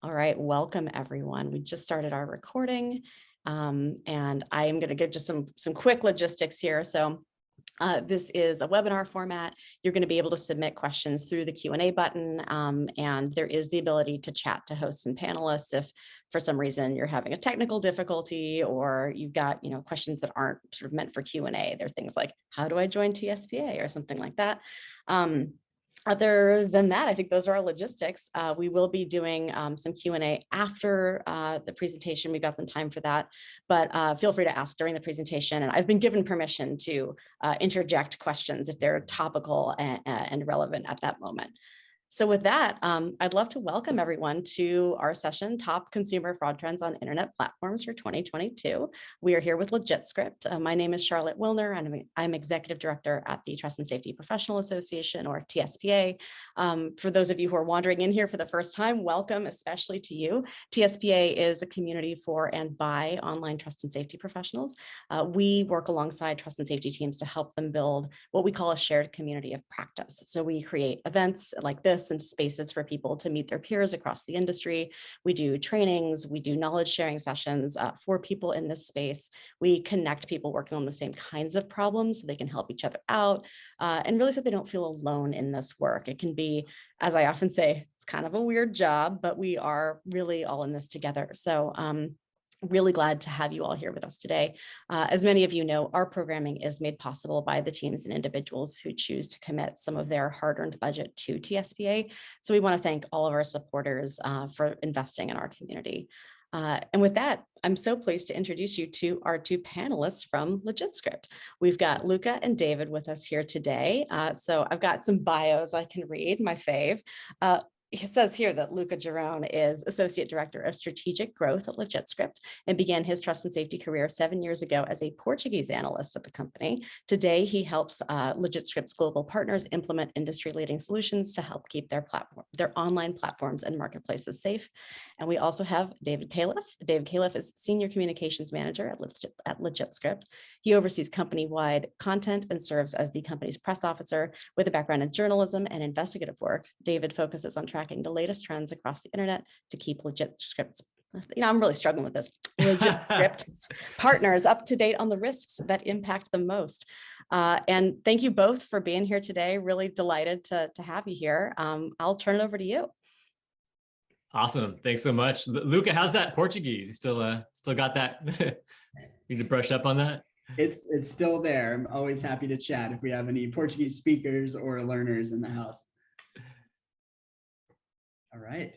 All right, welcome everyone. We just started our recording, and I am going to give just some quick logistics here. So this is a webinar format. You're going to be able to submit questions through the Q&A button, and there is the ability to chat to hosts and panelists if for some reason you're having a technical difficulty or you've got questions that aren't sort of meant for Q&A. They're things like, how do I join TSPA or something like that. Other than that, I think those are our logistics. We will be doing some Q&A after the presentation. We've got some time for that, but feel free to ask during the presentation. And I've been given permission to interject questions if they're topical and relevant at that moment. So with that, I'd love to welcome everyone to our session, Top Consumer Fraud Trends on Internet Platforms for 2022. We are here with LegitScript. My name is Charlotte Wilner, and I'm Executive Director at the Trust and Safety Professional Association, or TSPA. For those of you who are wandering in here for the first time, welcome, especially to you. TSPA is a community for and by online trust and safety professionals. We work alongside trust and safety teams to help them build what we call a shared community of practice. So we create events like this and spaces for people to meet their peers across the industry. We do trainings, we do knowledge sharing sessions for people in this space. We connect people working on the same kinds of problems so they can help each other out, and really so they don't feel alone in this work. It can be, as I often say, it's kind of a weird job, but we are really all in this together. So really glad to have you all here with us today. As many of you know, our programming is made possible by the teams and individuals who choose to commit some of their hard-earned budget to TSPA. So we want to thank all of our supporters for investing in our community. And with that, I'm so pleased to introduce you to our two panelists from LegitScript. We've got Luca and David with us here today. So I've got some bios I can read, my fave. It says here that Luca Jarone is Associate Director of Strategic Growth at LegitScript and began his trust and safety career 7 years ago as a Portuguese analyst at the company. Today, he helps LegitScript's global partners implement industry-leading solutions to help keep their online platforms and marketplaces safe. And we also have David Califf. David Califf is Senior Communications Manager at LegitScript. He oversees company-wide content and serves as the company's press officer with a background in journalism and investigative work. David focuses on tracking the latest trends across the internet to keep LegitScript's, I'm really struggling with this, LegitScript's partners up to date on the risks that impact them most. And thank you both for being here today. Really delighted to have you here. I'll turn it over to you. Awesome. Thanks so much. Luca, how's that Portuguese? You still got that? Need to brush up on that? It's still there. I'm always happy to chat if we have any Portuguese speakers or learners in the house. All right.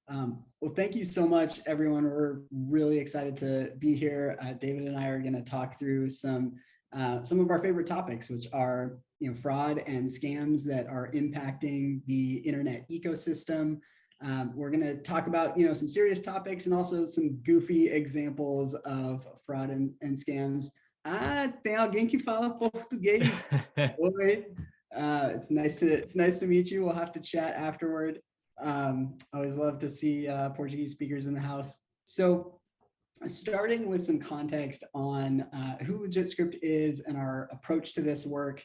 Well, thank you so much, everyone. We're really excited to be here. David and I are going to talk through some of our favorite topics, which are fraud and scams that are impacting the internet ecosystem. We're going to talk about some serious topics and also some goofy examples of fraud and scams. Tem alguém que fala português? Oi. It's nice to meet you. We'll have to chat afterward. Always love to see Portuguese speakers in the house. So starting with some context on who LegitScript is and our approach to this work,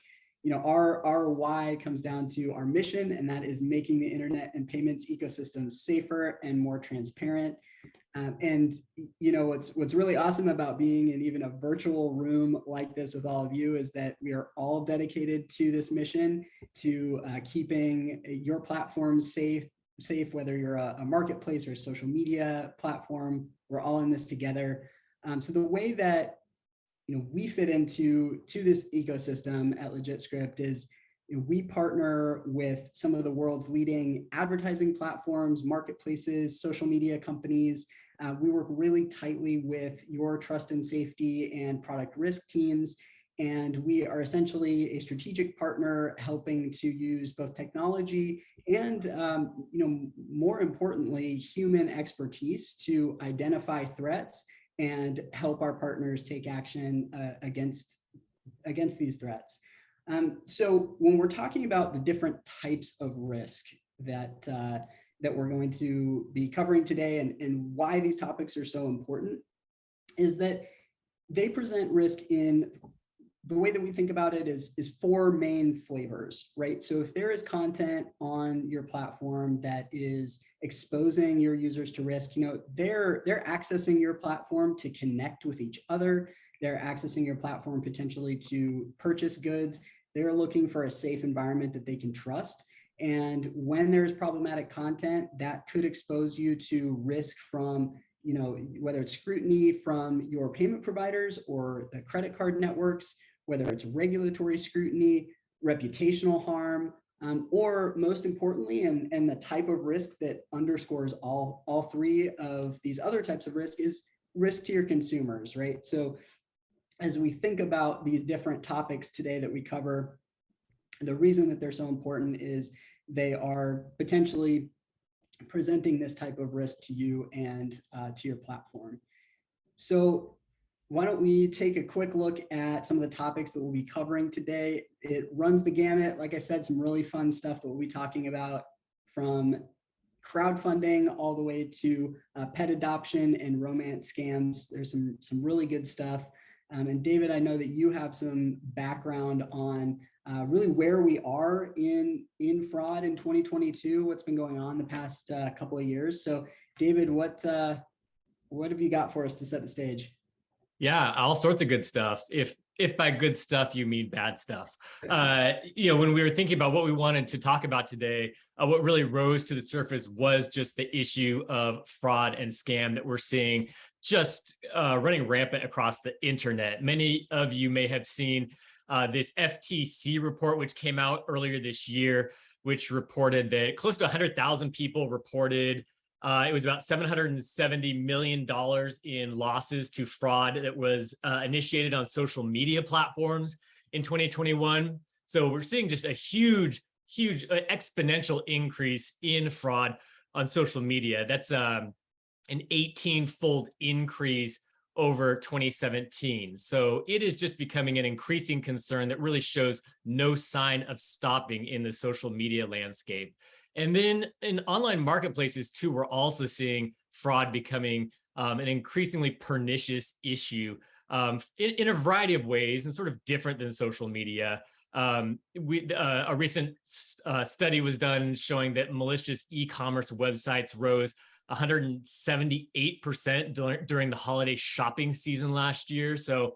our why comes down to our mission, and that is making the internet and payments ecosystem safer and more transparent. And what's really awesome about being in even a virtual room like this with all of you is that we are all dedicated to this mission, to keeping your platforms safe, whether you're a marketplace or a social media platform. We're all in this together. So the way that we fit into this ecosystem at LegitScript is we partner with some of the world's leading advertising platforms, marketplaces, social media companies. We work really tightly with your trust and safety and product risk teams. And we are essentially a strategic partner helping to use both technology and, more importantly, human expertise to identify threats and help our partners take action against these threats. So when we're talking about the different types of risk that we're going to be covering today and why these topics are so important is that they present risk in the way that we think about it is four main flavors, right? So if there is content on your platform that is exposing your users to risk, they're accessing your platform to connect with each other. They're accessing your platform potentially to purchase goods. They're looking for a safe environment that they can trust. And when there's problematic content, that could expose you to risk from, whether it's scrutiny from your payment providers or the credit card networks, whether it's regulatory scrutiny, reputational harm, or most importantly, and the type of risk that underscores all three of these other types of risk is risk to your consumers, right? So as we think about these different topics today that we cover, the reason that they're so important is they are potentially presenting this type of risk to you and to your platform. So why don't we take a quick look at some of the topics that we'll be covering today. It runs the gamut. Like I said, some really fun stuff that we'll be talking about, from crowdfunding all the way to pet adoption and romance scams. There's some really good stuff. And David, I know that you have some background on really where we are in fraud in 2022, what's been going on the past couple of years. So David, what have you got for us to set the stage? Yeah, all sorts of good stuff. If by good stuff you mean bad stuff. When we were thinking about what we wanted to talk about today, what really rose to the surface was just the issue of fraud and scam that we're seeing just running rampant across the internet. Many of you may have seen this FTC report, which came out earlier this year, which reported that close to 100,000 people reported it was about $770 million in losses to fraud that was initiated on social media platforms in 2021. So we're seeing just a huge exponential increase in fraud on social media. That's an 18-fold increase over 2017. So it is just becoming an increasing concern that really shows no sign of stopping in the social media landscape. And then in online marketplaces too, we're also seeing fraud becoming an increasingly pernicious issue in a variety of ways and sort of different than social media. A recent study was done showing that malicious e-commerce websites rose 178% during the holiday shopping season last year. So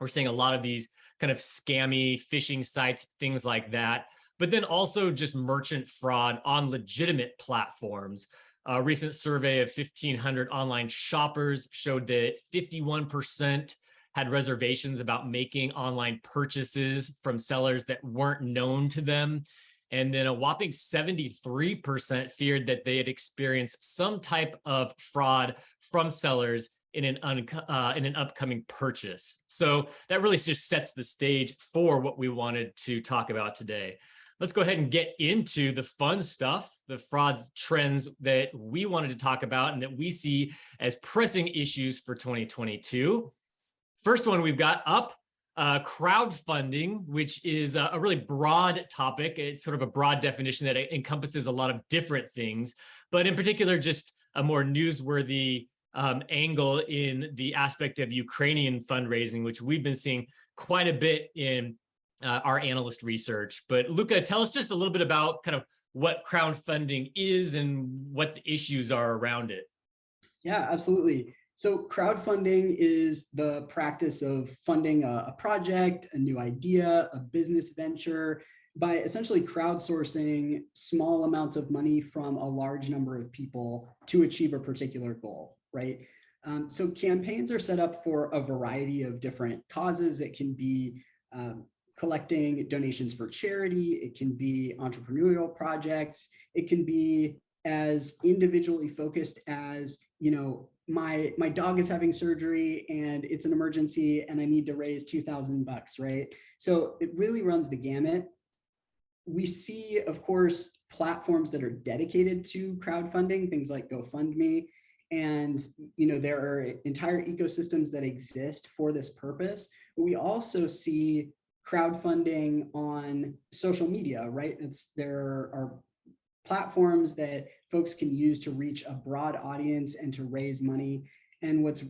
we're seeing a lot of these kind of scammy phishing sites, things like that. But then also just merchant fraud on legitimate platforms. A recent survey of 1,500 online shoppers showed that 51% had reservations about making online purchases from sellers that weren't known to them. And then a whopping 73% feared that they had experienced some type of fraud from sellers in an upcoming purchase. So that really just sets the stage for what we wanted to talk about today. Let's go ahead and get into the fun stuff, the fraud trends that we wanted to talk about and that we see as pressing issues for 2022. First one we've got up, crowdfunding, which is a really broad topic. It's sort of a broad definition that encompasses a lot of different things, but in particular, just a more newsworthy angle in the aspect of Ukrainian fundraising, which we've been seeing quite a bit in our analyst research. But Luca, tell us just a little bit about kind of what crowdfunding is and what the issues are around it. Yeah, absolutely. So crowdfunding is the practice of funding a project, a new idea, a business venture by essentially crowdsourcing small amounts of money from a large number of people to achieve a particular goal, right? So campaigns are set up for a variety of different causes. It can be collecting donations for charity. It can be entrepreneurial projects. It can be as individually focused as, my dog is having surgery and it's an emergency and I need to raise $2,000, right? So it really runs the gamut. We see, of course, platforms that are dedicated to crowdfunding, things like GoFundMe. And, there are entire ecosystems that exist for this purpose. But we also see crowdfunding on social media, right? There are platforms that folks can use to reach a broad audience and to raise money. And what's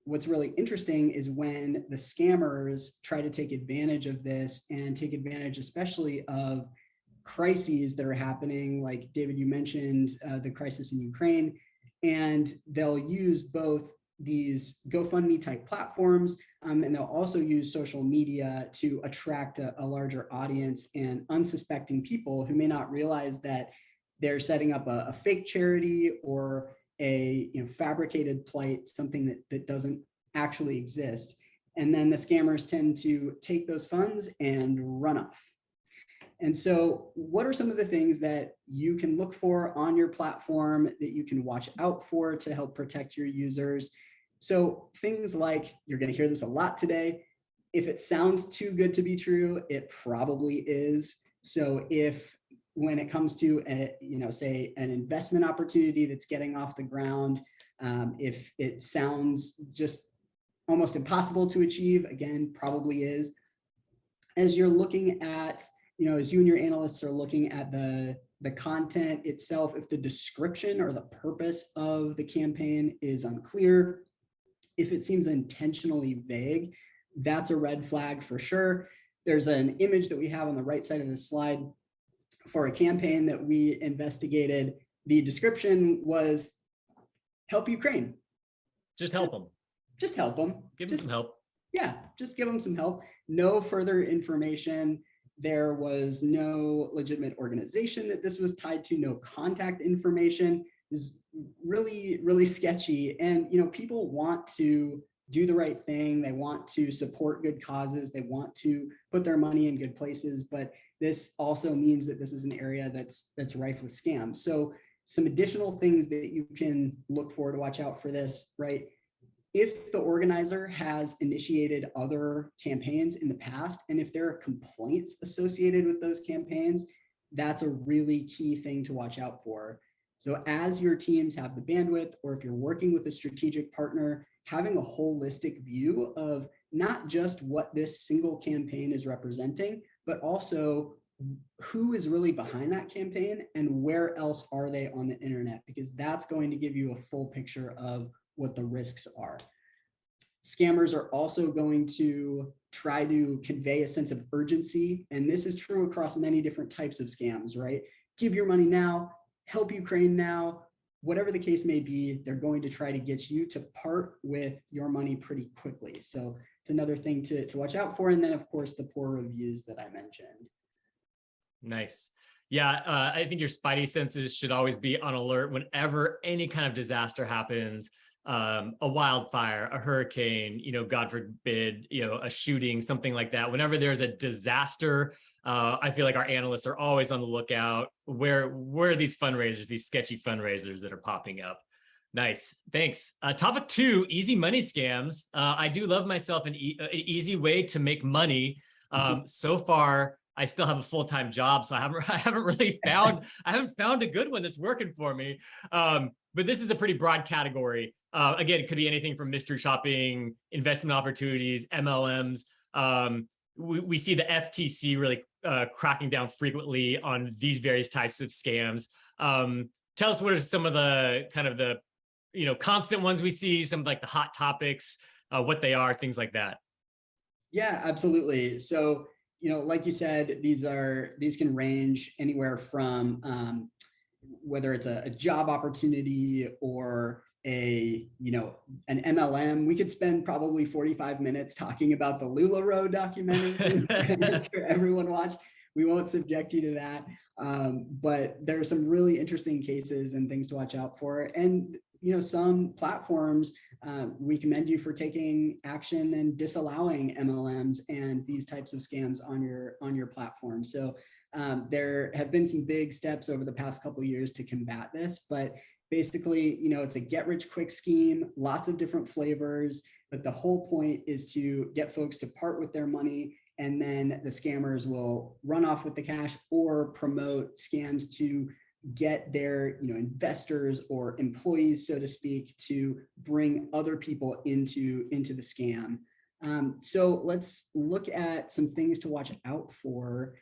what's really interesting is when the scammers try to take advantage of this and take advantage especially of crises that are happening, like David, you mentioned the crisis in Ukraine, and they'll use both these GoFundMe type platforms, and they'll also use social media to attract a larger audience and unsuspecting people who may not realize that they're setting up a fake charity or a fabricated plight, something that doesn't actually exist. And then the scammers tend to take those funds and run off. And so what are some of the things that you can look for on your platform that you can watch out for to help protect your users? So things like, you're going to hear this a lot today, if it sounds too good to be true, it probably is. So if when it comes to say an investment opportunity that's getting off the ground, if it sounds just almost impossible to achieve, again, probably is. As you're looking at, as you and your analysts are looking at the content itself, if the description or the purpose of the campaign is unclear, if it seems intentionally vague, that's a red flag for sure. There's an image that we have on the right side of the slide for a campaign that we investigated. The description was help Ukraine. Just help them. Just help them. Give them some help. Yeah, just give them some help. No further information. There was no legitimate organization that this was tied to, no contact information. It was really, really sketchy. And, people want to do the right thing. They want to support good causes. They want to put their money in good places. But this also means that this is an area that's rife with scams. So some additional things that you can look for to watch out for this, right? If the organizer has initiated other campaigns in the past, and if there are complaints associated with those campaigns, that's a really key thing to watch out for. So as your teams have the bandwidth, or if you're working with a strategic partner, having a holistic view of not just what this single campaign is representing, but also who is really behind that campaign and where else are they on the internet, because that's going to give you a full picture of what the risks are. Scammers are also going to try to convey a sense of urgency, and this is true across many different types of scams, right? Give your money now, help Ukraine now, whatever the case may be, they're going to try to get you to part with your money pretty quickly. So it's another thing to watch out for. And then of course, the poor reviews that I mentioned. Nice. Yeah, I think your spidey senses should always be on alert whenever any kind of disaster happens. A wildfire, a hurricane, God forbid, a shooting, something like that. Whenever there's a disaster, I feel like our analysts are always on the lookout. Where are these fundraisers, these sketchy fundraisers that are popping up? Nice, thanks. Topic 2, easy money scams. I do love myself an easy way to make money. So far, I still have a full-time job, so I haven't really found a good one that's working for me. But this is a pretty broad category. Again, it could be anything from mystery shopping, investment opportunities, MLMs. We see the FTC really cracking down frequently on these various types of scams. Tell us what are some of the kind of the constant ones we see, some of like the hot topics, what they are, things like that. Yeah, absolutely. So like you said, these can range anywhere from whether it's a job opportunity or an MLM. We could spend probably 45 minutes talking about the LuLaRoe documentary for everyone watch. We won't subject you to that. But there are some really interesting cases and things to watch out for. And some platforms, we commend you for taking action and disallowing MLMs and these types of scams on your platform. So there have been some big steps over the past couple of years to combat this, but basically, it's a get rich quick scheme, lots of different flavors, but the whole point is to get folks to part with their money, and then the scammers will run off with the cash or promote scams to get their investors or employees, so to speak, to bring other people into the scam. So let's look at some things to watch out for.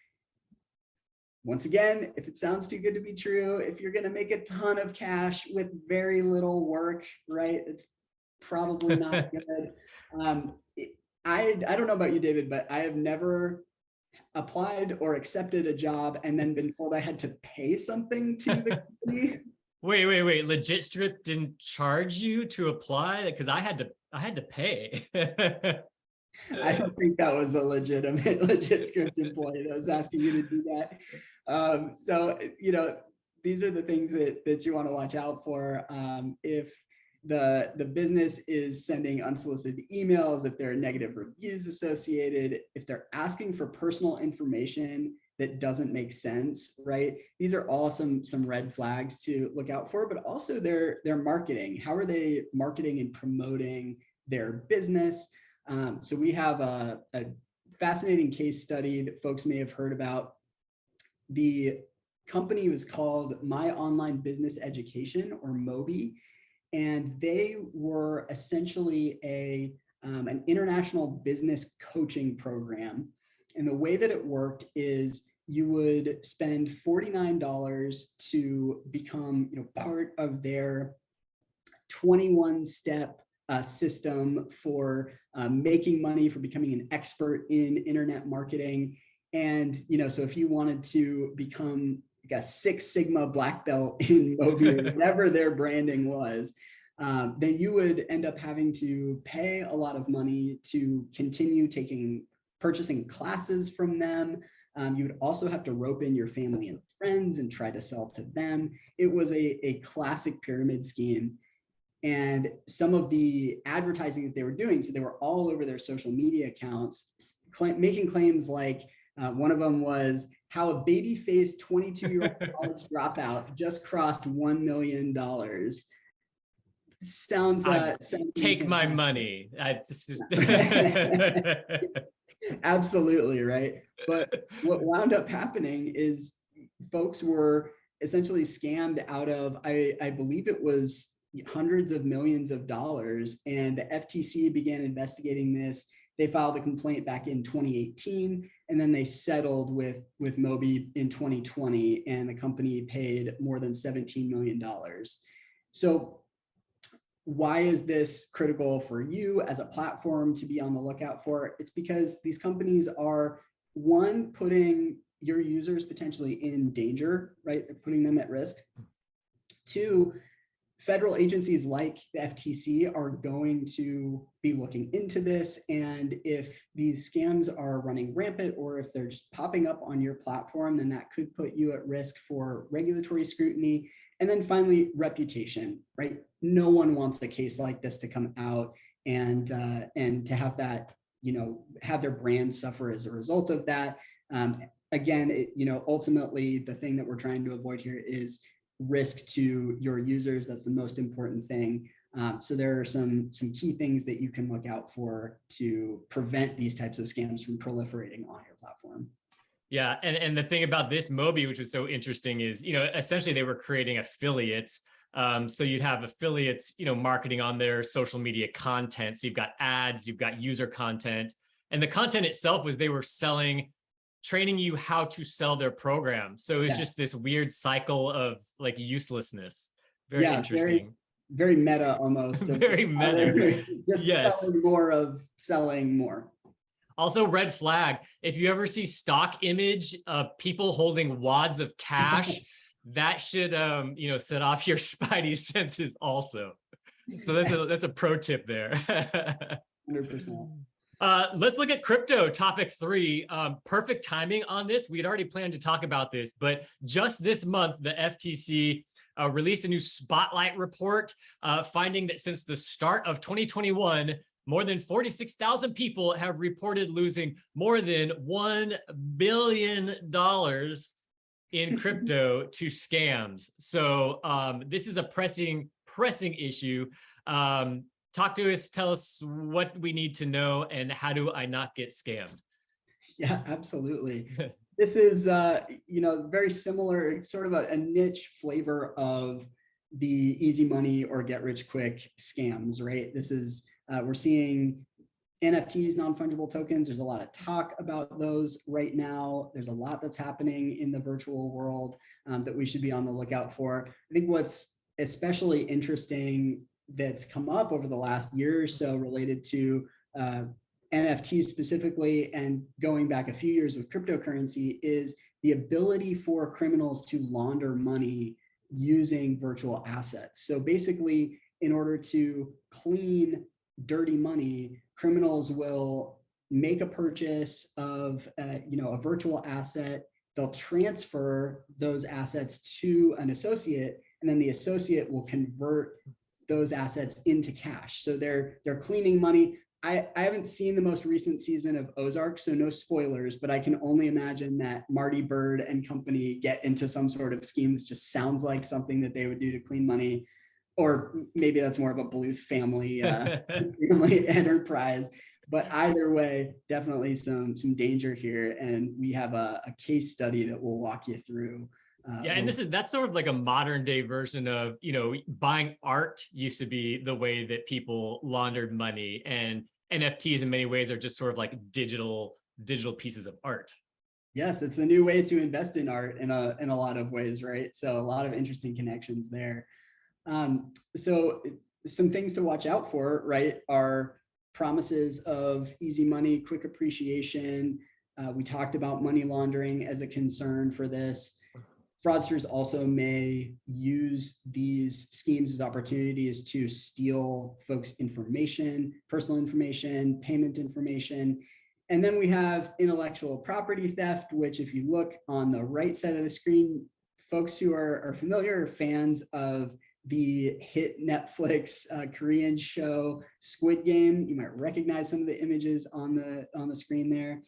Once again, if it sounds too good to be true, if you're going to make a ton of cash with very little work, right? It's probably not good. I don't know about you, David, but I have never applied or accepted a job and then been told I had to pay something to the company. Wait. LegitScript didn't charge you to apply? Because I had to pay. I don't think that was a legitimate LegitScript employee that was asking you to do that. So, these are the things that you want to watch out for. If the business is sending unsolicited emails, if there are negative reviews associated, if they're asking for personal information that doesn't make sense, right? These are all some red flags to look out for, but also their marketing. How are they marketing and promoting their business? So we have a fascinating case study that folks may have heard about. The company was called My Online Business Education, or MOBI, and they were essentially an international business coaching program. And the way that it worked is you would spend $49 to become, part of their 21-step system for making money, for becoming an expert in internet marketing. And, so if you wanted to become like a 6 Sigma black belt in MOBI or whatever their branding was, then you would end up having to pay a lot of money to continue purchasing classes from them. You would also have to rope in your family and friends and try to sell to them. It was a classic pyramid scheme. And some of the advertising that they were doing, so they were all over their social media accounts, making claims like, one of them was how a baby-faced 22-year-old college dropout just crossed $1 million. Sounds take my money. Absolutely, right? But what wound up happening is folks were essentially scammed out of, I believe it was hundreds of millions of dollars, and the FTC began investigating this. They filed a complaint back in 2018, and then they settled with MOBI in 2020, and the company paid more than $17 million. So why is this critical for you as a platform to be on the lookout for? It's because these companies are, one, putting your users potentially in danger, right? They're putting them at risk. Two, federal agencies like the FTC are going to be looking into this. And if these scams are running rampant, or if they're just popping up on your platform, then that could put you at risk for regulatory scrutiny. And then finally, reputation, right? No one wants a case like this to come out and to have that, have their brand suffer as a result of that. Again, ultimately, the thing that we're trying to avoid here is risk to your users. That's the most important thing. So there are some key things that you can look out for to prevent these types of scams from proliferating on your platform. Yeah, and the thing about this MOBI, which was so interesting, is essentially they were creating affiliates. So you'd have affiliates, marketing on their social media content. So you've got ads, you've got user content, and the content itself was they were training you how to sell their program. So it's just this weird cycle of like uselessness. Very interesting. Very meta almost. Very meta. Just selling more of selling more. Also, red flag, if you ever see stock image of people holding wads of cash, that should set off your spidey senses also. So that's a pro tip there. 100%. Let's look at crypto, topic 3. Perfect timing on this. We had already planned to talk about this, but just this month, the FTC released a new spotlight report, finding that since the start of 2021, more than 46,000 people have reported losing more than $1 billion in crypto to scams. So this is a pressing issue. Talk to us, tell us what we need to know, and how do I not get scammed? Yeah, absolutely. This is, very similar, sort of a niche flavor of the easy money or get rich quick scams, right? This is, we're seeing NFTs, non-fungible tokens. There's a lot of talk about those right now. There's a lot that's happening in the virtual world that we should be on the lookout for. I think what's especially interesting that's come up over the last year or so related to NFTs specifically, and going back a few years with cryptocurrency, is the ability for criminals to launder money using virtual assets. So basically, in order to clean dirty money, criminals will make a purchase of a virtual asset. They'll transfer those assets to an associate, and then the associate will convert those assets into cash. So they're cleaning money. I haven't seen the most recent season of Ozark, so no spoilers, but I can only imagine that Marty Bird and company get into some sort of scheme that just sounds like something that they would do to clean money. Or maybe that's more of a Bluth family, family enterprise. But either way, definitely some danger here. And we have a case study that we'll walk you through. Yeah, and that's sort of like a modern day version of, buying art used to be the way that people laundered money, and NFTs in many ways are just sort of like digital pieces of art. Yes, it's the new way to invest in art in a lot of ways, right? So a lot of interesting connections there. So some things to watch out for, right, are promises of easy money, quick appreciation. We talked about money laundering as a concern for this. Fraudsters also may use these schemes as opportunities to steal folks' information, personal information, payment information. And then we have intellectual property theft, which if you look on the right side of the screen, folks who are familiar, fans of the hit Netflix Korean show Squid Game, you might recognize some of the images on the screen there.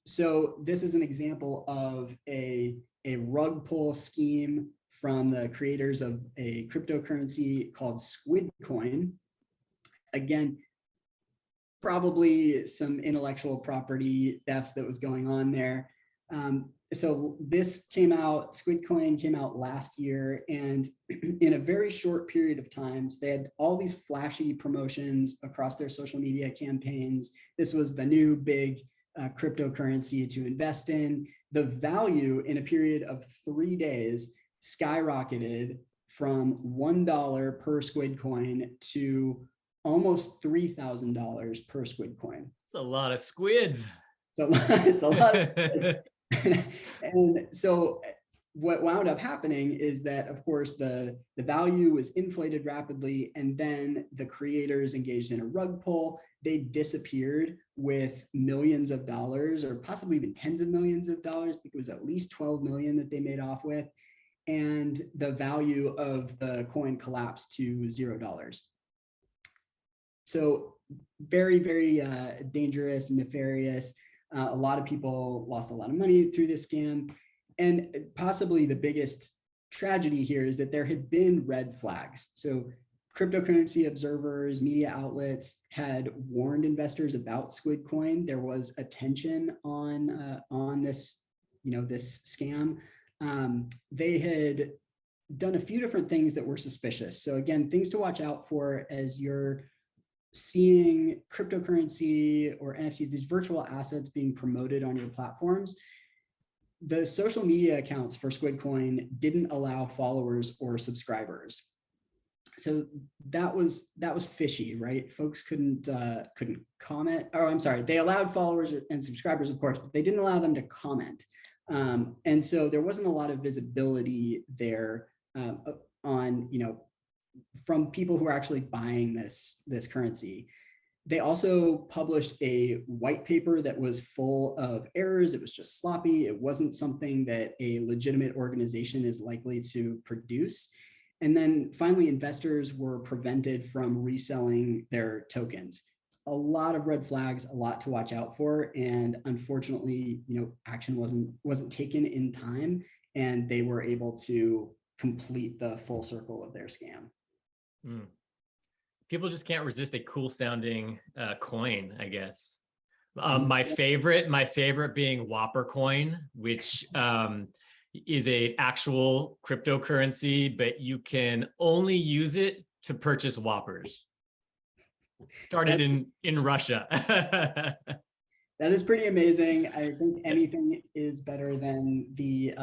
So this is an example of a rug pull scheme from the creators of a cryptocurrency called Squid Coin. Again, probably some intellectual property theft that was going on there. So this came out, Squid Coin came out last year, and in a very short period of time, they had all these flashy promotions across their social media campaigns. This was the new big cryptocurrency to invest in. The value in a period of 3 days skyrocketed from $1 per Squid Coin to almost $3,000 per Squid Coin. It's a lot of squids. It's a lot of squids. And so what wound up happening is that, of course, the value was inflated rapidly, and then the creators engaged in a rug pull. They disappeared with millions of dollars, or possibly even tens of millions of dollars. I think it was at least 12 million that they made off with. And the value of the coin collapsed to $0. So very, very dangerous and nefarious. A lot of people lost a lot of money through this scam. And possibly the biggest tragedy here is that there had been red flags. So cryptocurrency observers, media outlets had warned investors about Squid Coin. There was attention on this, this scam. They had done a few different things that were suspicious. So again, things to watch out for as you're seeing cryptocurrency or NFTs, these virtual assets being promoted on your platforms. The social media accounts for Squid Coin didn't allow followers or subscribers. So that was fishy, right? Folks couldn't comment, or I'm sorry, they allowed followers and subscribers, of course, but they didn't allow them to comment. And so there wasn't a lot of visibility there on, from people who are actually buying this currency. They also published a white paper that was full of errors. It was just sloppy. It wasn't something that a legitimate organization is likely to produce. And then finally, investors were prevented from reselling their tokens. A lot of red flags, a lot to watch out for. And unfortunately, action wasn't taken in time, and they were able to complete the full circle of their scam. Mm. People just can't resist a cool sounding coin, I guess. My favorite being Whopper Coin, which is a actual cryptocurrency, but you can only use it to purchase Whoppers. Started in Russia. That is pretty amazing. I think anything is better than the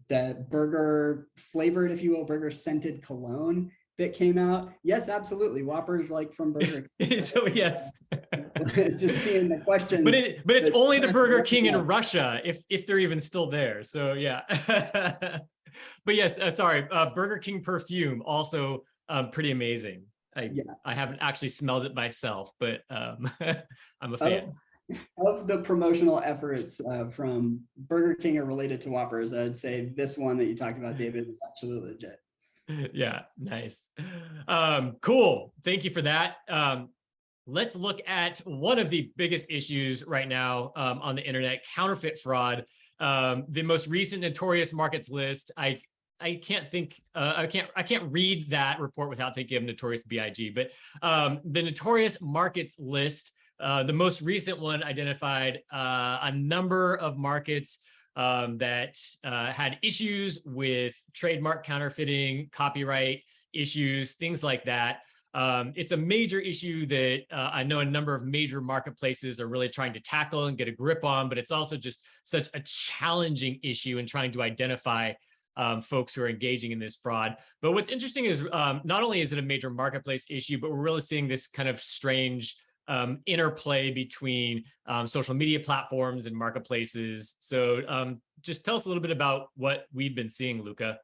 burger flavored, if you will, burger scented cologne that came out? Yes, absolutely. Whopper is like from Burger King. So yes. Just seeing the questions. But it's only the Burger King in Russia, if they're even still there. So yeah. But yes, sorry, Burger King perfume, also pretty amazing. I haven't actually smelled it myself, but I'm a fan. Of the promotional efforts from Burger King or related to Whoppers, I'd say this one that you talked about, David, is absolutely legit. Yeah, nice. Cool. Thank you for that. Let's look at one of the biggest issues right now on the internet, counterfeit fraud. The most recent notorious markets list. I can't think. I can't read that report without thinking of Notorious B.I.G. But the notorious markets list, the most recent one, identified a number of markets that had issues with trademark counterfeiting, copyright issues, things like that. It's a major issue that I know a number of major marketplaces are really trying to tackle and get a grip on, but it's also just such a challenging issue in trying to identify folks who are engaging in this fraud. But what's interesting is not only is it a major marketplace issue, but we're really seeing this kind of strange interplay between social media platforms and marketplaces. So just tell us a little bit about what we've been seeing, Luca.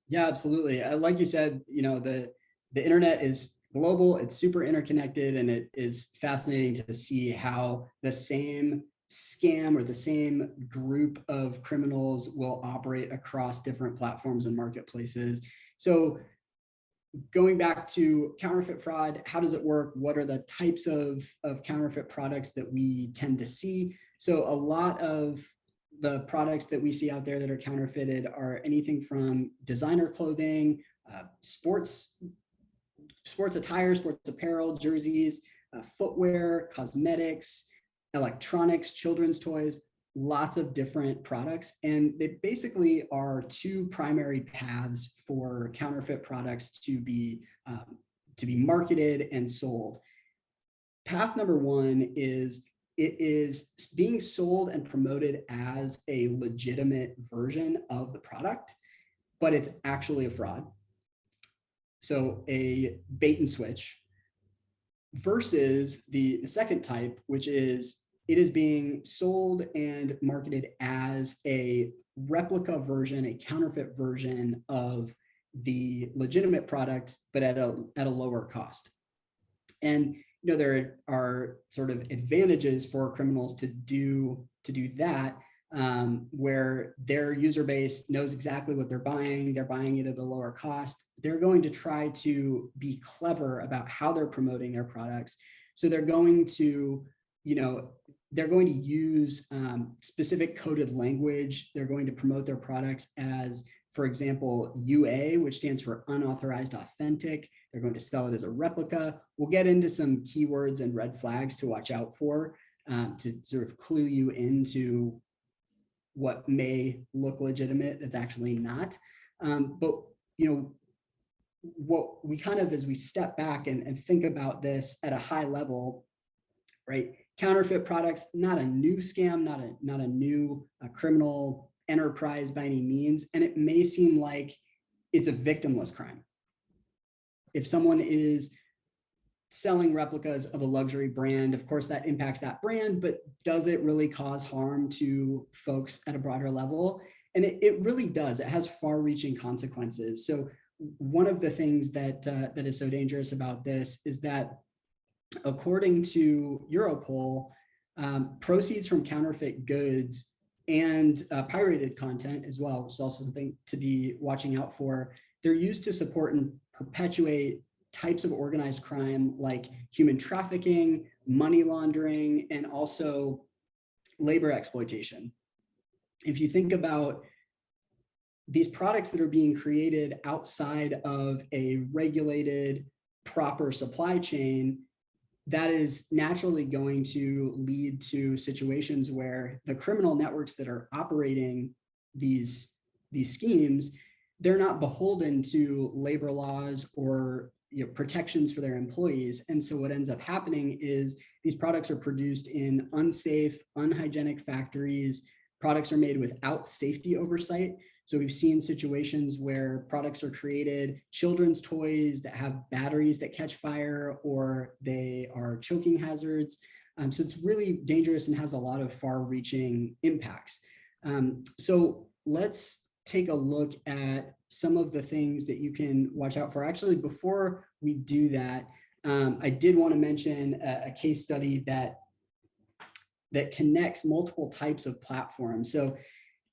Yeah, absolutely. Like you said, the internet is global, it's super interconnected, and it is fascinating to see how the same scam or the same group of criminals will operate across different platforms and marketplaces. So going back to counterfeit fraud, how does it work? What are the types of counterfeit products that we tend to see? So a lot of the products that we see out there that are counterfeited are anything from designer clothing, sports attire, sports apparel, jerseys, footwear, cosmetics, electronics, children's toys, lots of different products. And they basically are two primary paths for counterfeit products to be marketed and sold. Path number one is it is being sold and promoted as a legitimate version of the product, but it's actually a fraud. So a bait and switch, versus the second type, which is it is being sold and marketed as a replica version, a counterfeit version of the legitimate product, but at a lower cost. And there are sort of advantages for criminals to do that, where their user base knows exactly what they're buying it at a lower cost. They're going to try to be clever about how they're promoting their products. So they're going to, use specific coded language. They're going to promote their products as, for example, UA, which stands for unauthorized authentic. They're going to sell it as a replica. We'll get into some keywords and red flags to watch out for to sort of clue you into what may look legitimate that's actually not. But what we kind of, as we step back and think about this at a high level, right? Counterfeit products, not a new scam, not a new criminal enterprise by any means. And it may seem like it's a victimless crime. If someone is selling replicas of a luxury brand, of course that impacts that brand, but does it really cause harm to folks at a broader level? And it really does. It has far-reaching consequences. So one of the things that is so dangerous about this is that, according to Europol, proceeds from counterfeit goods and pirated content as well, which is also something to be watching out for, they're used to support and perpetuate types of organized crime like human trafficking, money laundering, and also labor exploitation. If you think about these products that are being created outside of a regulated, proper supply chain, that is naturally going to lead to situations where the criminal networks that are operating these schemes, they're not beholden to labor laws or protections for their employees. And so what ends up happening is these products are produced in unsafe, unhygienic factories. Products are made without safety oversight. So we've seen situations where products are created, children's toys that have batteries that catch fire, or they are choking hazards. So it's really dangerous and has a lot of far-reaching impacts. So let's take a look at some of the things that you can watch out for. Actually, before we do that, I did want to mention a case study that connects multiple types of platforms. So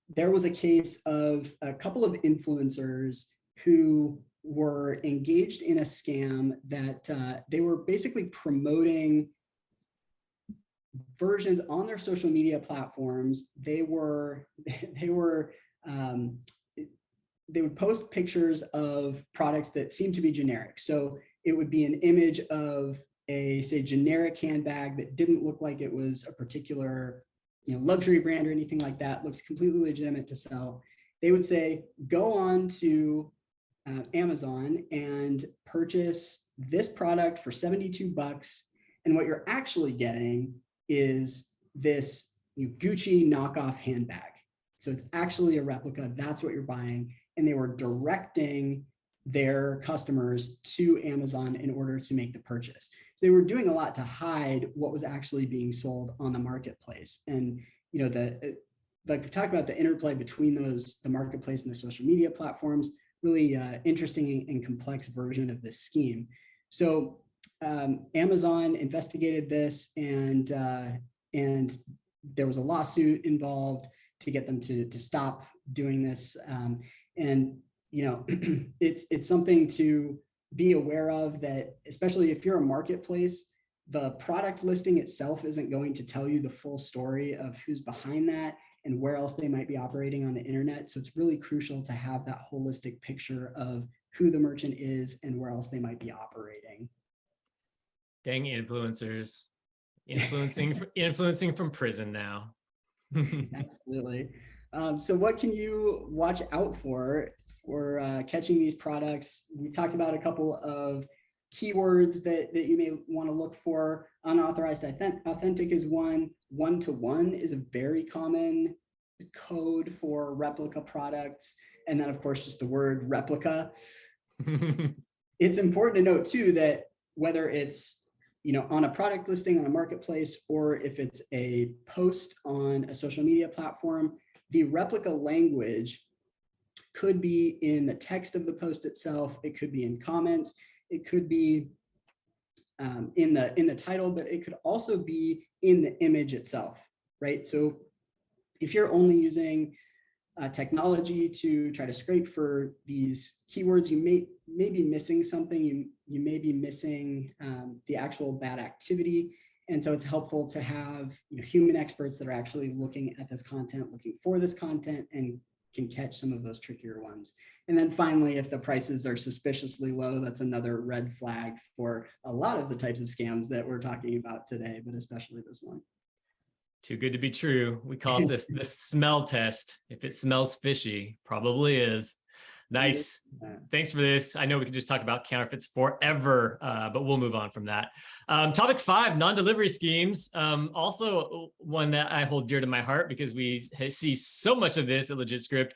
there was a case of a couple of influencers who were engaged in a scam that they were basically promoting versions on their social media platforms. They would post pictures of products that seemed to be generic. So it would be an image of a, say, generic handbag that didn't look like it was a particular, luxury brand or anything like that, looked completely legitimate to sell. They would say, go on to Amazon and purchase this product for $72. And what you're actually getting is this Gucci knockoff handbag. So it's actually a replica. That's what you're buying. And they were directing their customers to Amazon in order to make the purchase. So they were doing a lot to hide what was actually being sold on the marketplace. And like we talked about, the interplay between the marketplace and the social media platforms, really interesting and complex version of this scheme. So Amazon investigated this, and there was a lawsuit involved to get them to stop doing this. It's something to be aware of, that especially if you're a marketplace, the product listing itself isn't going to tell you the full story of who's behind that and where else they might be operating on the internet. So it's really crucial to have that holistic picture of who the merchant is and where else they might be operating. Dang influencers, influencing from prison now. Absolutely. So what can you watch out for catching these products? We talked about a couple of keywords that you may want to look for. Unauthorized authentic is one. One-to-one is a very common code for replica products. And then, of course, just the word replica. It's important to note, too, that whether it's on a product listing on a marketplace, or if it's a post on a social media platform, the replica language could be in the text of the post itself. It could be in comments. It could be in the title, but it could also be in the image itself, right? So if you're only using technology to try to scrape for these keywords, you may be missing something. You may be missing the actual bad activity. And so it's helpful to have human experts that are actually looking at this content, looking for this content, and can catch some of those trickier ones. And then finally, if the prices are suspiciously low, that's another red flag for a lot of the types of scams that we're talking about today, but especially this one. Too good to be true. We call it this smell test. If it smells fishy, probably is. Nice. Thanks for this. I know we could just talk about counterfeits forever, but we'll move on from that. Topic 5, non-delivery schemes. Also one that I hold dear to my heart because we see so much of this at LegitScript.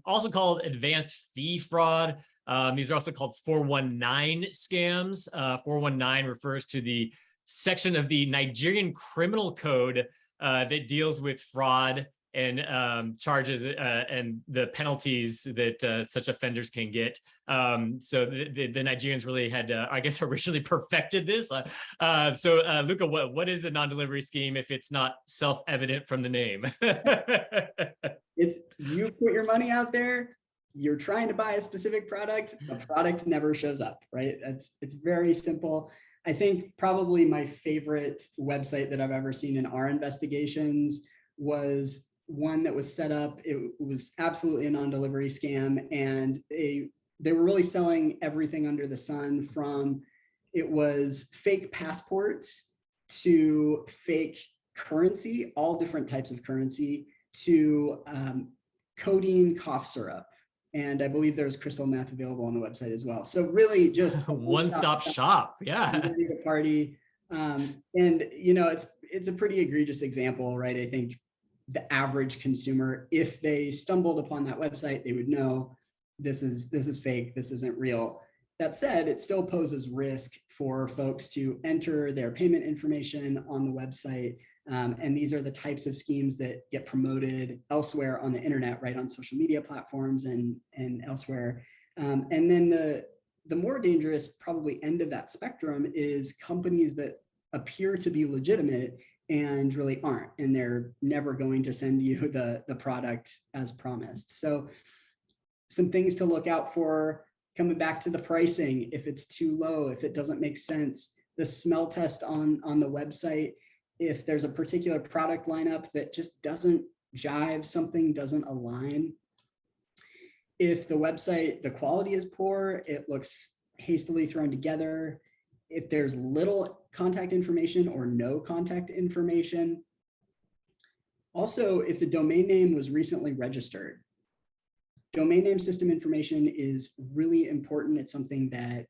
Also called advanced fee fraud. These are also called 419 scams. 419 refers to the section of the Nigerian criminal code that deals with fraud and charges and the penalties that such offenders can get. So the Nigerians really had, I guess, originally perfected this. So Luca, what is a non-delivery scheme if it's not self-evident from the name? It's you put your money out there, you're trying to buy a specific product, the product never shows up, right? It's very simple. I think probably my favorite website that I've ever seen in our investigations was one that was set up. It was absolutely a non-delivery scam, and they were really selling everything under the sun, from it was fake passports to fake currency, all different types of currency, to codeine cough syrup. And I believe there's crystal meth available on the website as well. So really just one-stop shop. Yeah. Ready to party. And it's a pretty egregious example, right? I think the average consumer, if they stumbled upon that website, they would know this is fake, this isn't real. That said, it still poses risk for folks to enter their payment information on the website. And these are the types of schemes that get promoted elsewhere on the internet, right, on social media platforms and elsewhere. And then the more dangerous probably end of that spectrum is companies that appear to be legitimate and really aren't, and they're never going to send you the product as promised. So some things to look out for, coming back to the pricing, if it's too low, if it doesn't make sense, the smell test on the website, if there's a particular product lineup that just doesn't jive, something doesn't align. If the website, the quality is poor, it looks hastily thrown together, if there's little contact information or no contact information. Also, if the domain name was recently registered. Domain name system information is really important. It's something that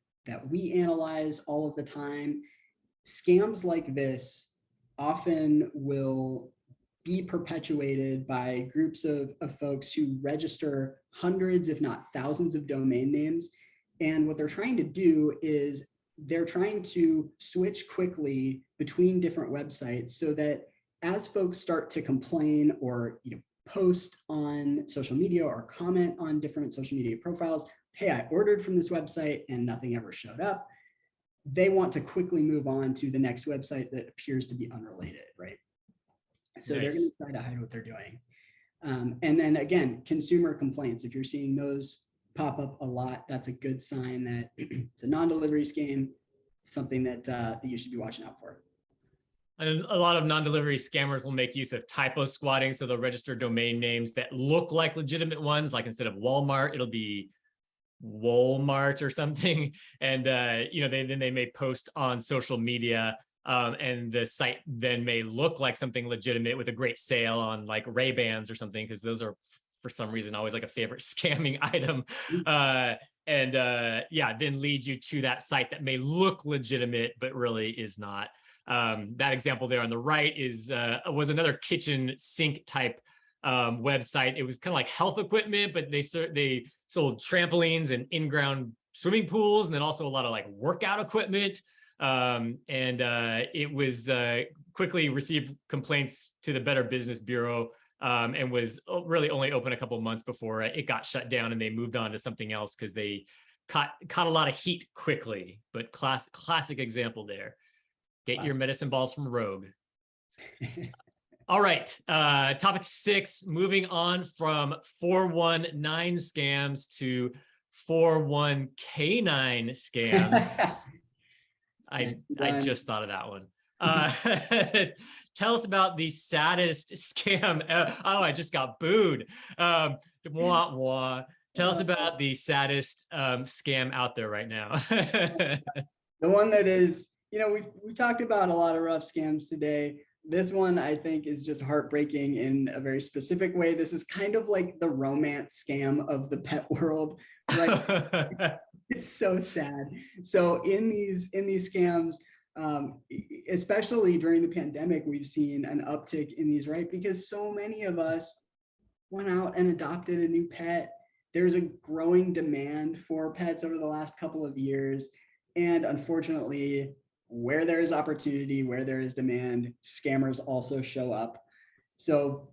we analyze all of the time. Scams like this often will be perpetuated by groups of folks who register hundreds, if not thousands, of domain names. And what they're trying to do is they're trying to switch quickly between different websites so that as folks start to complain or post on social media or comment on different social media profiles, hey, I ordered from this website and nothing ever showed up, they want to quickly move on to the next website that appears to be unrelated, right? So They're going to try to hide what they're doing. And then again, consumer complaints. If you're seeing those pop up a lot, that's a good sign that it's a non-delivery scam, something that you should be watching out for. And a lot of non-delivery scammers will make use of typo squatting. So they'll register domain names that look like legitimate ones, like instead of Walmart, it'll be Walmart or something. And, then they may post on social media and the site then may look like something legitimate with a great sale on like Ray-Bans or something, because those are for some reason always like a favorite scamming item. Then lead you to that site that may look legitimate, but really is not. That example there on the right was another kitchen sink type website. It was kind of like health equipment, but they sold trampolines and in-ground swimming pools, and then also a lot of like workout equipment. It was quickly received complaints to the Better Business Bureau and was really only open a couple of months before it got shut down, and they moved on to something else because they caught a lot of heat quickly. But classic example there. Get your medicine balls from Rogue. All right, topic 6, moving on from 419 scams to 41K9 scams. I just thought of that one. Tell us about the saddest scam. I just got booed. Tell us about the saddest scam out there right now. The one that is, we've talked about a lot of rough scams today. This one, I think, is just heartbreaking in a very specific way. This is kind of like the romance scam of the pet world, right? It's so sad. So in these scams, especially during the pandemic, we've seen an uptick in these, right? Because so many of us went out and adopted a new pet. There's a growing demand for pets over the last couple of years. And unfortunately, where there is opportunity, where there is demand, scammers also show up. So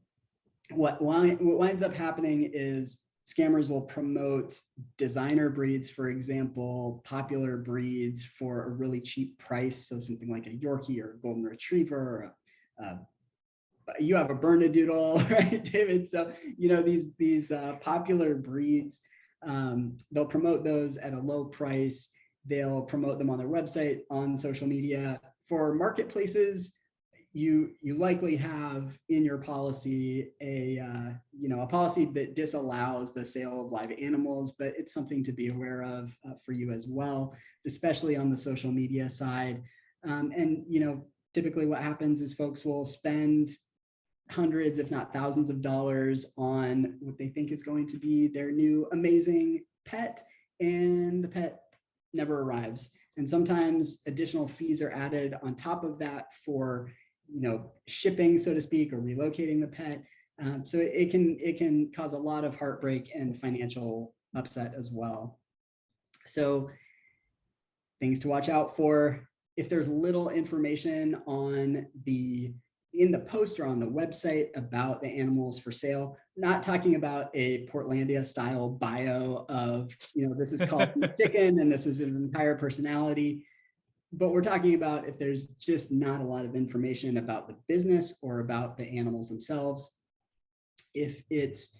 what winds up happening is scammers will promote designer breeds, for example, popular breeds for a really cheap price. So something like a Yorkie or a Golden Retriever, or you have a Bernedoodle, right, David? So, these popular breeds, they'll promote those at a low price. They'll promote them on their website, on social media. For marketplaces, you likely have in your policy a policy that disallows the sale of live animals, but it's something to be aware of for you as well, especially on the social media side. Typically what happens is folks will spend hundreds, if not thousands of dollars on what they think is going to be their new amazing pet, and the pet never arrives. And sometimes additional fees are added on top of that for shipping, so to speak, or relocating the pet. So it can cause a lot of heartbreak and financial upset as well. So things to watch out for. If there's little information in the post or on the website about the animals for sale, not talking about a Portlandia style bio of, this is called chicken and this is his entire personality. But we're talking about if there's just not a lot of information about the business or about the animals themselves. If it's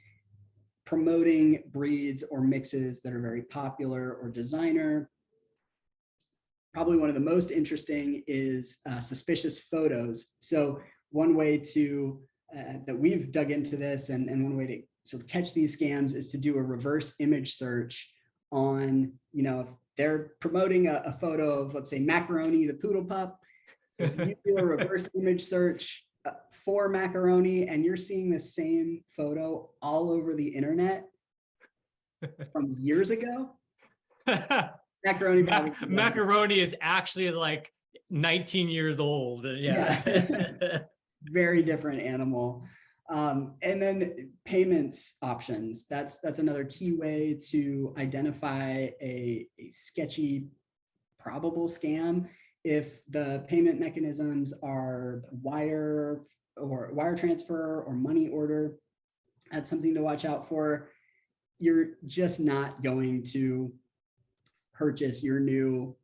promoting breeds or mixes that are very popular or designer. Probably one of the most interesting is suspicious photos. So one way to that we've dug into this, and one way to sort of catch these scams is to do a reverse image search on, if they're promoting a photo of, let's say, Macaroni the poodle pup. If you do a reverse image search for Macaroni and you're seeing the same photo all over the internet from years ago, Macaroni is actually like 19 years old. Yeah. Very different animal. And then payments options. That's another key way to identify a sketchy, probable scam. If the payment mechanisms are wire transfer or money order, that's something to watch out for. You're just not going to purchase your new,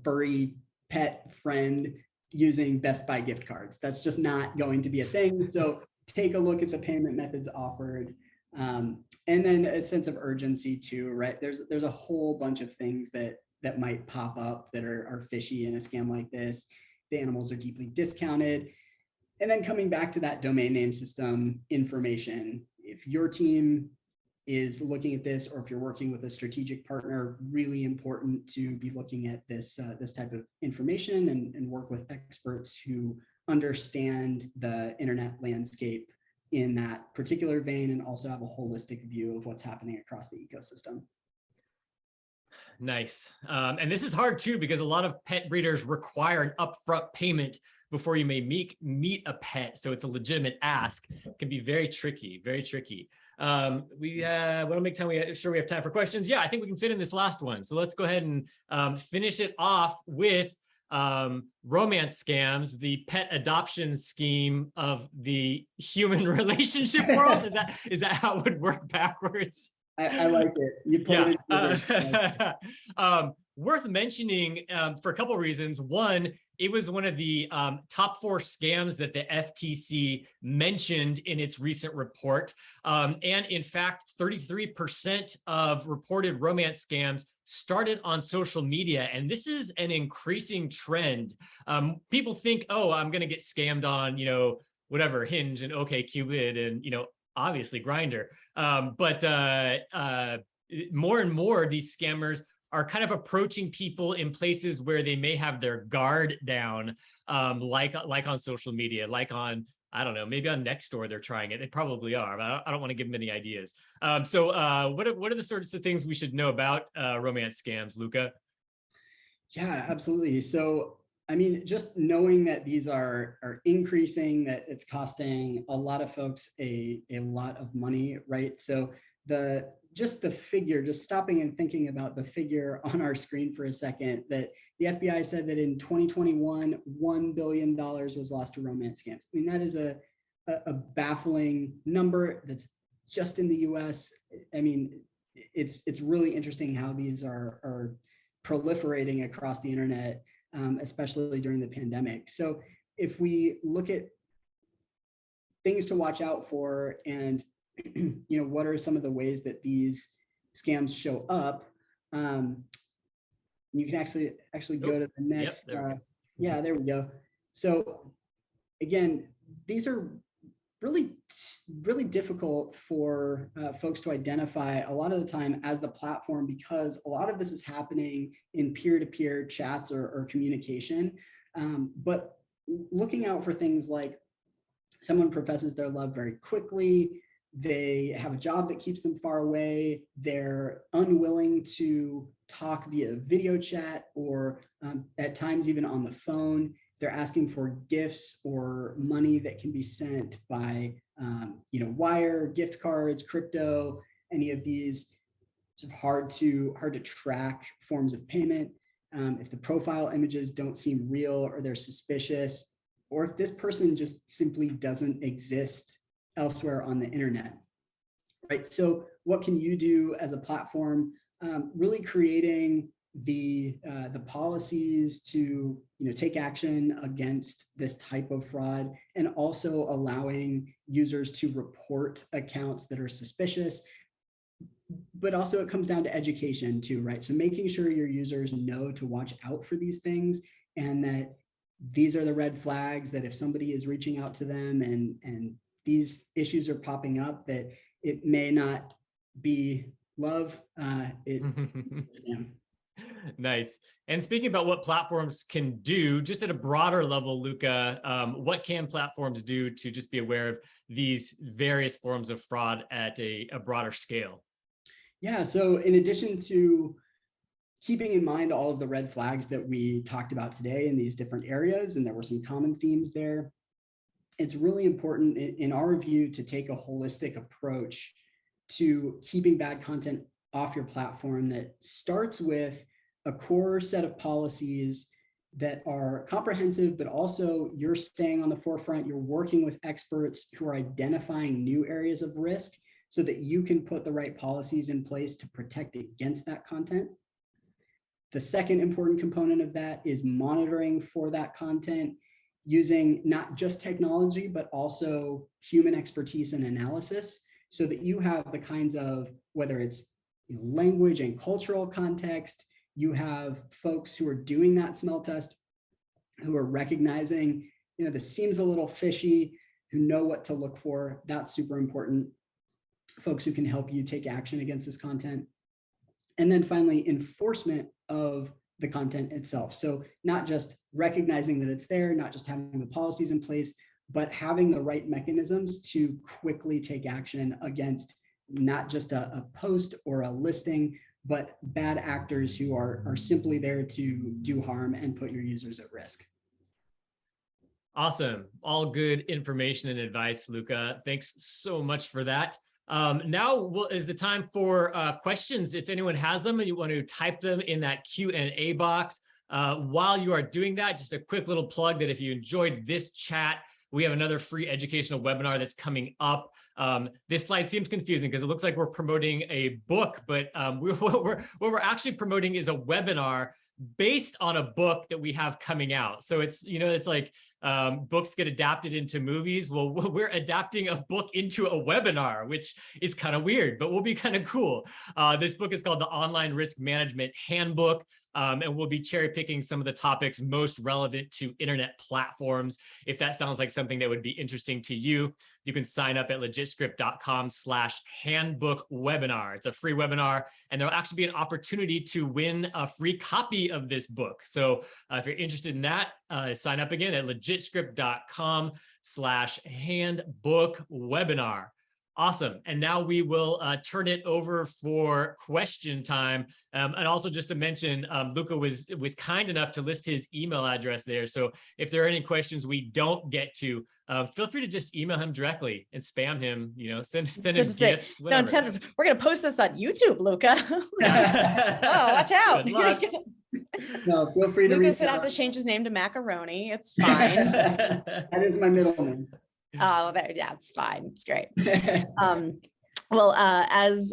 furry pet friend using Best Buy gift cards. That's just not going to be a thing. So take a look at the payment methods offered. And then a sense of urgency too, right? There's a whole bunch of things that might pop up that are fishy in a scam like this. The animals are deeply discounted. And then coming back to that domain name system information, if your team is looking at this, or if you're working with a strategic partner, really important to be looking at this type of information and work with experts who understand the internet landscape in that particular vein and also have a holistic view of what's happening across the ecosystem. Nice. And this is hard too, because a lot of pet breeders require an upfront payment before you may meet a pet. So it's a legitimate ask. It can be very tricky, very tricky. We want to make sure we have time for questions. Yeah, I think we can fit in this last one. So let's go ahead and finish it off with romance scams, the pet adoption scheme of the human relationship world. Is that how it would work backwards? I like it. You put it worth mentioning for a couple of reasons. One, it was one of the top 4 scams that the FTC mentioned in its recent report. And in fact, 33% of reported romance scams started on social media. And this is an increasing trend. People think, oh, I'm going to get scammed on, whatever, Hinge and OkCupid and, obviously Grindr. But more and more, these scammers are kind of approaching people in places where they may have their guard down, like on social media, like on, I don't know, maybe on Nextdoor they're trying it. They probably are, but I don't want to give them any ideas. So what are the sorts of things we should know about romance scams, Luca? Yeah, absolutely. So, I mean, just knowing that these are increasing, that it's costing a lot of folks a lot of money, right? So just the figure, just stopping and thinking about the figure on our screen for a second, that the FBI said that in 2021, $1 billion was lost to romance scams. I mean, that is a baffling number that's just in the US. I mean, it's really interesting how these are proliferating across the internet, especially during the pandemic. So if we look at things to watch out for and what are some of the ways that these scams show up? You can actually go to the next. Yep, there we go. So again, these are really, really difficult for folks to identify a lot of the time as the platform, because a lot of this is happening in peer-to-peer chats or communication. But looking out for things like someone professes their love very quickly, they have a job that keeps them far away, they're unwilling to talk via video chat or at times even on the phone. they're asking for gifts or money that can be sent by, wire, gift cards, crypto, any of these sort of hard to track forms of payment. If the profile images don't seem real or they're suspicious, or if this person just simply doesn't exist elsewhere on the internet, right? So what can you do as a platform? Really creating the policies to take action against this type of fraud, and also allowing users to report accounts that are suspicious. But also it comes down to education too, right? So making sure your users know to watch out for these things, and that these are the red flags, that if somebody is reaching out to them and these issues are popping up, that it may not be love, it's a scam. Nice. And speaking about what platforms can do, just at a broader level, Luca, what can platforms do to just be aware of these various forms of fraud at a broader scale? Yeah, so in addition to keeping in mind all of the red flags that we talked about today in these different areas, and there were some common themes there, it's really important in our view to take a holistic approach to keeping bad content off your platform that starts with a core set of policies that are comprehensive, but also you're staying on the forefront, you're working with experts who are identifying new areas of risk so that you can put the right policies in place to protect against that content. The second important component of that is monitoring for that content using not just technology, but also human expertise and analysis, so that you have the kinds of, whether it's language and cultural context, you have folks who are doing that smell test, who are recognizing, this seems a little fishy, who know what to look for. That's super important. Folks who can help you take action against this content. And then finally, enforcement of the content itself. So not just recognizing that it's there, not just having the policies in place, but having the right mechanisms to quickly take action against not just a post or a listing, but bad actors who are simply there to do harm and put your users at risk. Awesome. All good information and advice, Luca. Thanks so much for that. Now is the time for questions. If anyone has them and you want to type them in that Q&A box. While you are doing that, just a quick little plug that if you enjoyed this chat, we have another free educational webinar that's coming up. This slide seems confusing because it looks like we're promoting a book, but what we're actually promoting is a webinar based on a book that we have coming out. So it's, it's like books get adapted into movies. Well, we're adapting a book into a webinar, which is kind of weird, but will be kind of cool. This book is called the Online Risk Management Handbook. And we'll be cherry picking some of the topics most relevant to internet platforms. If that sounds like something that would be interesting to you, you can sign up at legitscript.com/handbook webinar. It's a free webinar, and there'll actually be an opportunity to win a free copy of this book. So if you're interested in that, sign up again at legitscript.com/handbook webinar. Awesome. And now we will turn it over for question time. And also just to mention, Luca was kind enough to list his email address there. So if there are any questions we don't get to, feel free to just email him directly and spam him, send him gifts. We're going to post this on YouTube, Luca. Oh, watch out. No, feel free to Luca's going to have to change his name to Macaroni. It's fine. That is my middle name. Oh, yeah, it's fine. It's great. Well, as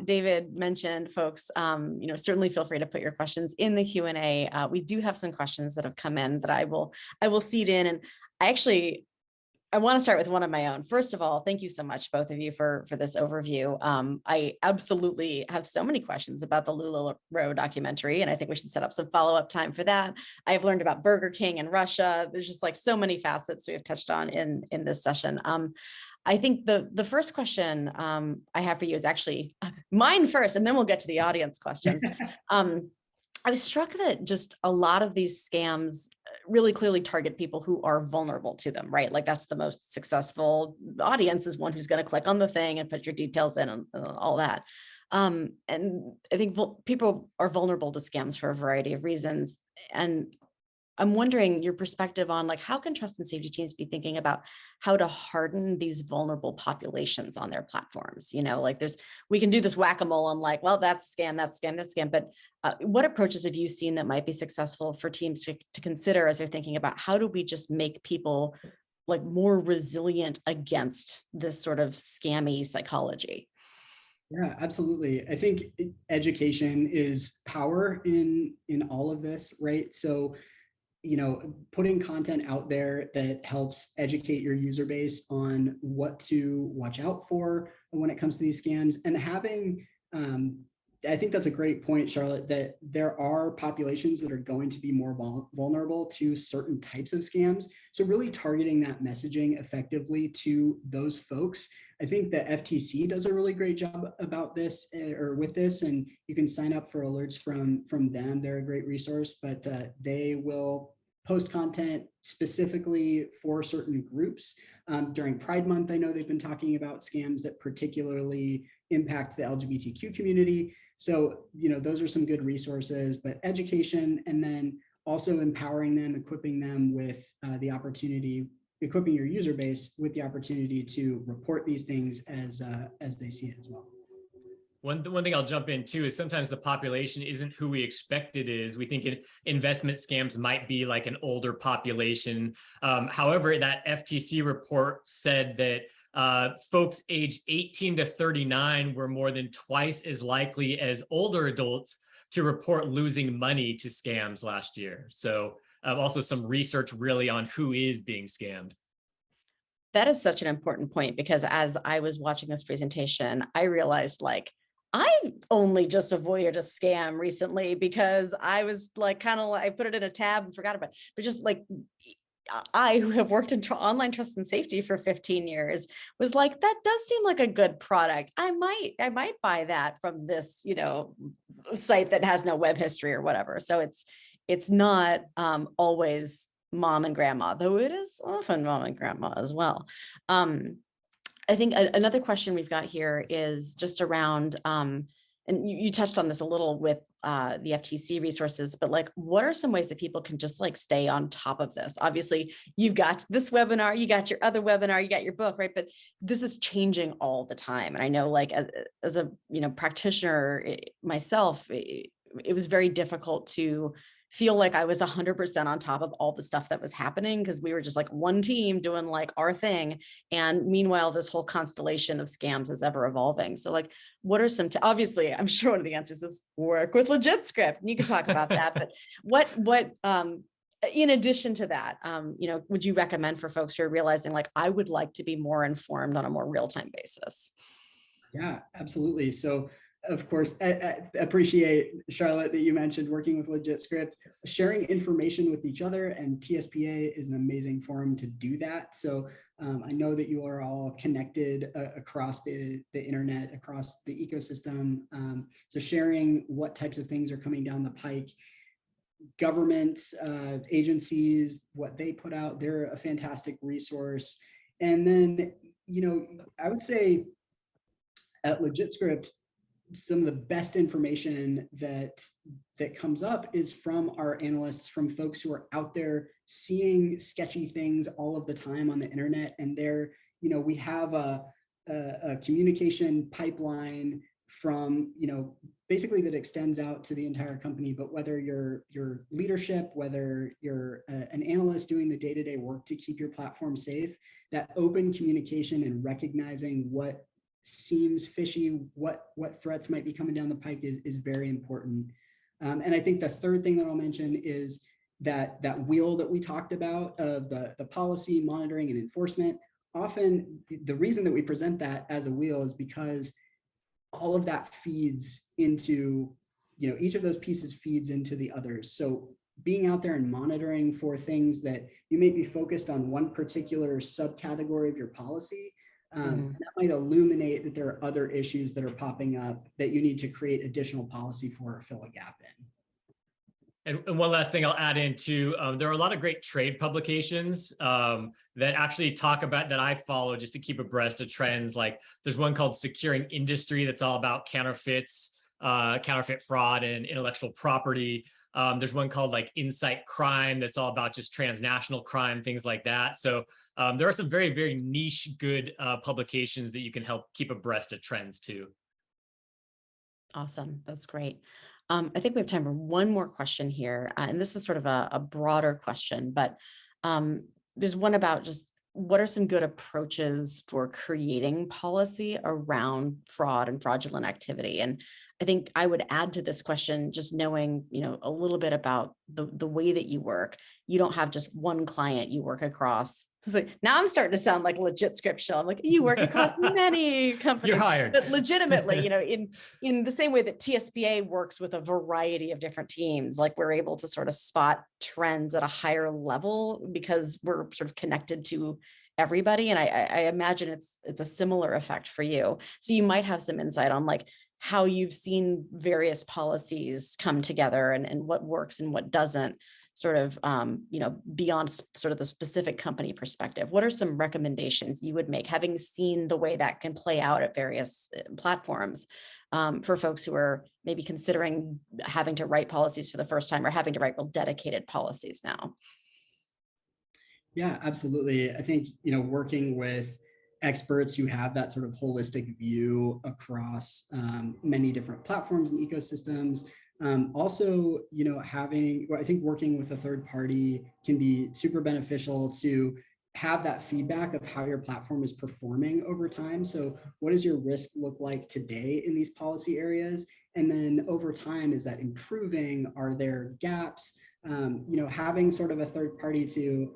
David mentioned, folks, certainly feel free to put your questions in the Q&A. We do have some questions that have come in that I will seed in, and I want to start with one of my own. First of all, thank you so much, both of you, for this overview. I absolutely have so many questions about the LuLaRoe documentary, and I think we should set up some follow-up time for that. I've learned about Burger King and Russia. There's just like so many facets we have touched on in this session. I think the first question I have for you is actually mine first, and then we'll get to the audience questions. I was struck that just a lot of these scams really clearly target people who are vulnerable to them, right? Like that's the most successful audience, is one who's going to click on the thing and put your details in and all that. And I think people are vulnerable to scams for a variety of reasons. And I'm wondering your perspective on like, how can trust and safety teams be thinking about how to harden these vulnerable populations on their platforms? You know, like we can do this whack-a-mole on like, well, that's scam, that's scam, that's scam. But what approaches have you seen that might be successful for teams to consider as they're thinking about how do we just make people like more resilient against this sort of scammy psychology? Yeah, absolutely. I think education is power in all of this, right? So, putting content out there that helps educate your user base on what to watch out for when it comes to these scams, and having, I think that's a great point, Charlotte, that there are populations that are going to be more vulnerable to certain types of scams. So really targeting that messaging effectively to those folks. I think the FTC does a really great job about this or with this, and you can sign up for alerts from them. They're a great resource, but they will post content specifically for certain groups. During Pride Month, I know they've been talking about scams that particularly impact the LGBTQ community. So, those are some good resources, but education, and then also empowering them, equipping them with the opportunity, equipping your user base with the opportunity to report these things as they see it as well. One thing I'll jump in too is sometimes the population isn't who we expect it is. We think investment scams might be like an older population. However, that FTC report said that folks aged 18 to 39 were more than twice as likely as older adults to report losing money to scams last year. So also some research really on who is being scammed. That is such an important point, because as I was watching this presentation, I realized like, I only just avoided a scam recently because I was like, I put it in a tab and forgot about it. But just like, I who have worked in online trust and safety for 15 years was like, that does seem like a good product. I might buy that from this, site that has no web history or whatever. So it's not always mom and grandma, though it is often mom and grandma as well. I think another question we've got here is just around, and you touched on this a little with the FTC resources, but like, what are some ways that people can just like stay on top of this? Obviously, you've got this webinar, you got your other webinar, you got your book, right? But this is changing all the time. And I know like as a practitioner myself, it was very difficult to feel like I was 100% on top of all the stuff that was happening, because we were just like one team doing like our thing. And meanwhile, this whole constellation of scams is ever evolving. So like, what are some, obviously, I'm sure one of the answers is work with LegitScript, and you can talk about that, but what, in addition to that, would you recommend for folks who are realizing like, I would like to be more informed on a more real-time basis? Yeah, absolutely. So of course, I appreciate, Charlotte, that you mentioned working with LegitScript, sharing information with each other, and TSPA is an amazing forum to do that. So I know that you are all connected across the internet, across the ecosystem. So sharing what types of things are coming down the pike, government agencies, what they put out, they're a fantastic resource. And then, I would say at LegitScript, some of the best information that comes up is from our analysts, from folks who are out there seeing sketchy things all of the time on the internet. And they're, we have a communication pipeline from, basically that extends out to the entire company. But whether you're leadership, whether you're an analyst doing the day-to-day work to keep your platform safe, that open communication and recognizing what seems fishy, what threats might be coming down the pike is very important. And I think the third thing that I'll mention is that wheel that we talked about of the policy, monitoring, and enforcement. Often the reason that we present that as a wheel is because all of that feeds into, each of those pieces feeds into the others. So being out there and monitoring for things that you may be focused on one particular subcategory of your policy, that might illuminate that there are other issues that are popping up that you need to create additional policy for or fill a gap in. And one last thing I'll add in too, there are a lot of great trade publications that actually talk about, that I follow just to keep abreast of trends. Like there's one called Securing Industry that's all about counterfeits. counterfeit fraud and intellectual property. There's one called like Insight Crime that's all about just transnational crime, things like that. So there are some very, very niche, good publications that you can help keep abreast of trends too. Awesome. That's great. I think we have time for one more question here. And this is sort of a broader question, but there's one about just what are some good approaches for creating policy around fraud and fraudulent activity? And I think I would add to this question, just knowing, a little bit about the way that you work. You don't have just one client you work across. It's like, now I'm starting to sound like a LegitScript show. I'm like, you work across many companies. You're hired. But legitimately, in the same way that TSPA works with a variety of different teams, like we're able to sort of spot trends at a higher level because we're sort of connected to everybody. And I imagine it's a similar effect for you. So you might have some insight on like how you've seen various policies come together and what works and what doesn't, sort of, beyond sort of the specific company perspective. What are some recommendations you would make, having seen the way that can play out at various platforms, for folks who are maybe considering having to write policies for the first time or having to write real dedicated policies now? Yeah, absolutely. I think, working with experts who have that sort of holistic view across many different platforms and ecosystems. Also, I think working with a third party can be super beneficial to have that feedback of how your platform is performing over time. So what does your risk look like today in these policy areas? And then over time, is that improving? Are there gaps? Having sort of a third party to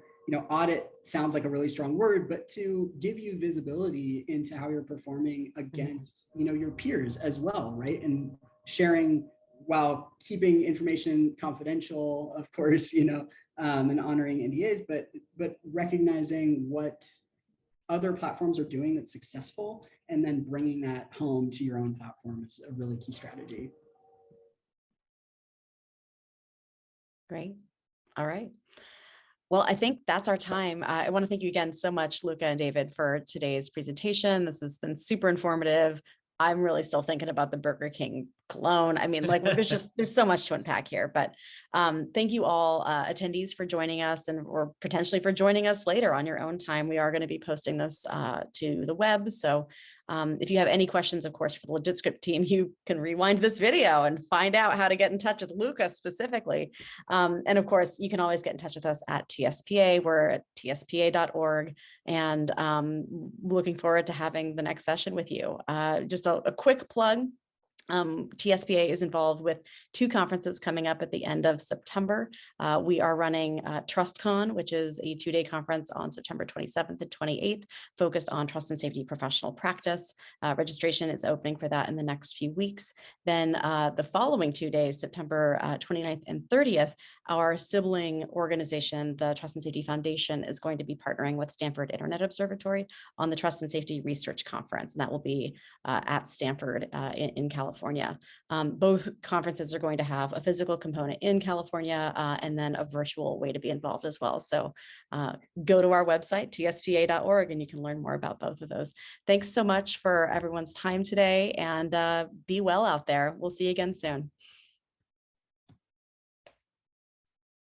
audit sounds like a really strong word, but to give you visibility into how you're performing against, your peers as well, right? And sharing while keeping information confidential, of course, and honoring NDAs, but recognizing what other platforms are doing that's successful, and then bringing that home to your own platform is a really key strategy. Great. All right. Well, I think that's our time. I want to thank you again so much, Luca and David, for today's presentation. This has been super informative. I'm really still thinking about the Burger King cologne. I mean, like there's so much to unpack here, but thank you all attendees for joining us or potentially for joining us later on your own time. We are going to be posting this to the web. So if you have any questions, of course, for the LegitScript team, you can rewind this video and find out how to get in touch with Luca specifically. And of course, you can always get in touch with us at TSPA. We're at tspa.org, and looking forward to having the next session with you. Just a quick plug. TSPA is involved with 2 conferences coming up at the end of September. We are running TrustCon, which is a 2-day conference on September 27th and 28th, focused on trust and safety professional practice. Registration is opening for that in the next few weeks. Then the following 2 days, September 29th and 30th, our sibling organization, the Trust and Safety Foundation, is going to be partnering with Stanford Internet Observatory on the Trust and Safety Research Conference, and that will be at Stanford in California. Both conferences are going to have a physical component in California and then a virtual way to be involved as well. So go to our website, tspa.org, and you can learn more about both of those. Thanks so much for everyone's time today, and be well out there. We'll see you again soon.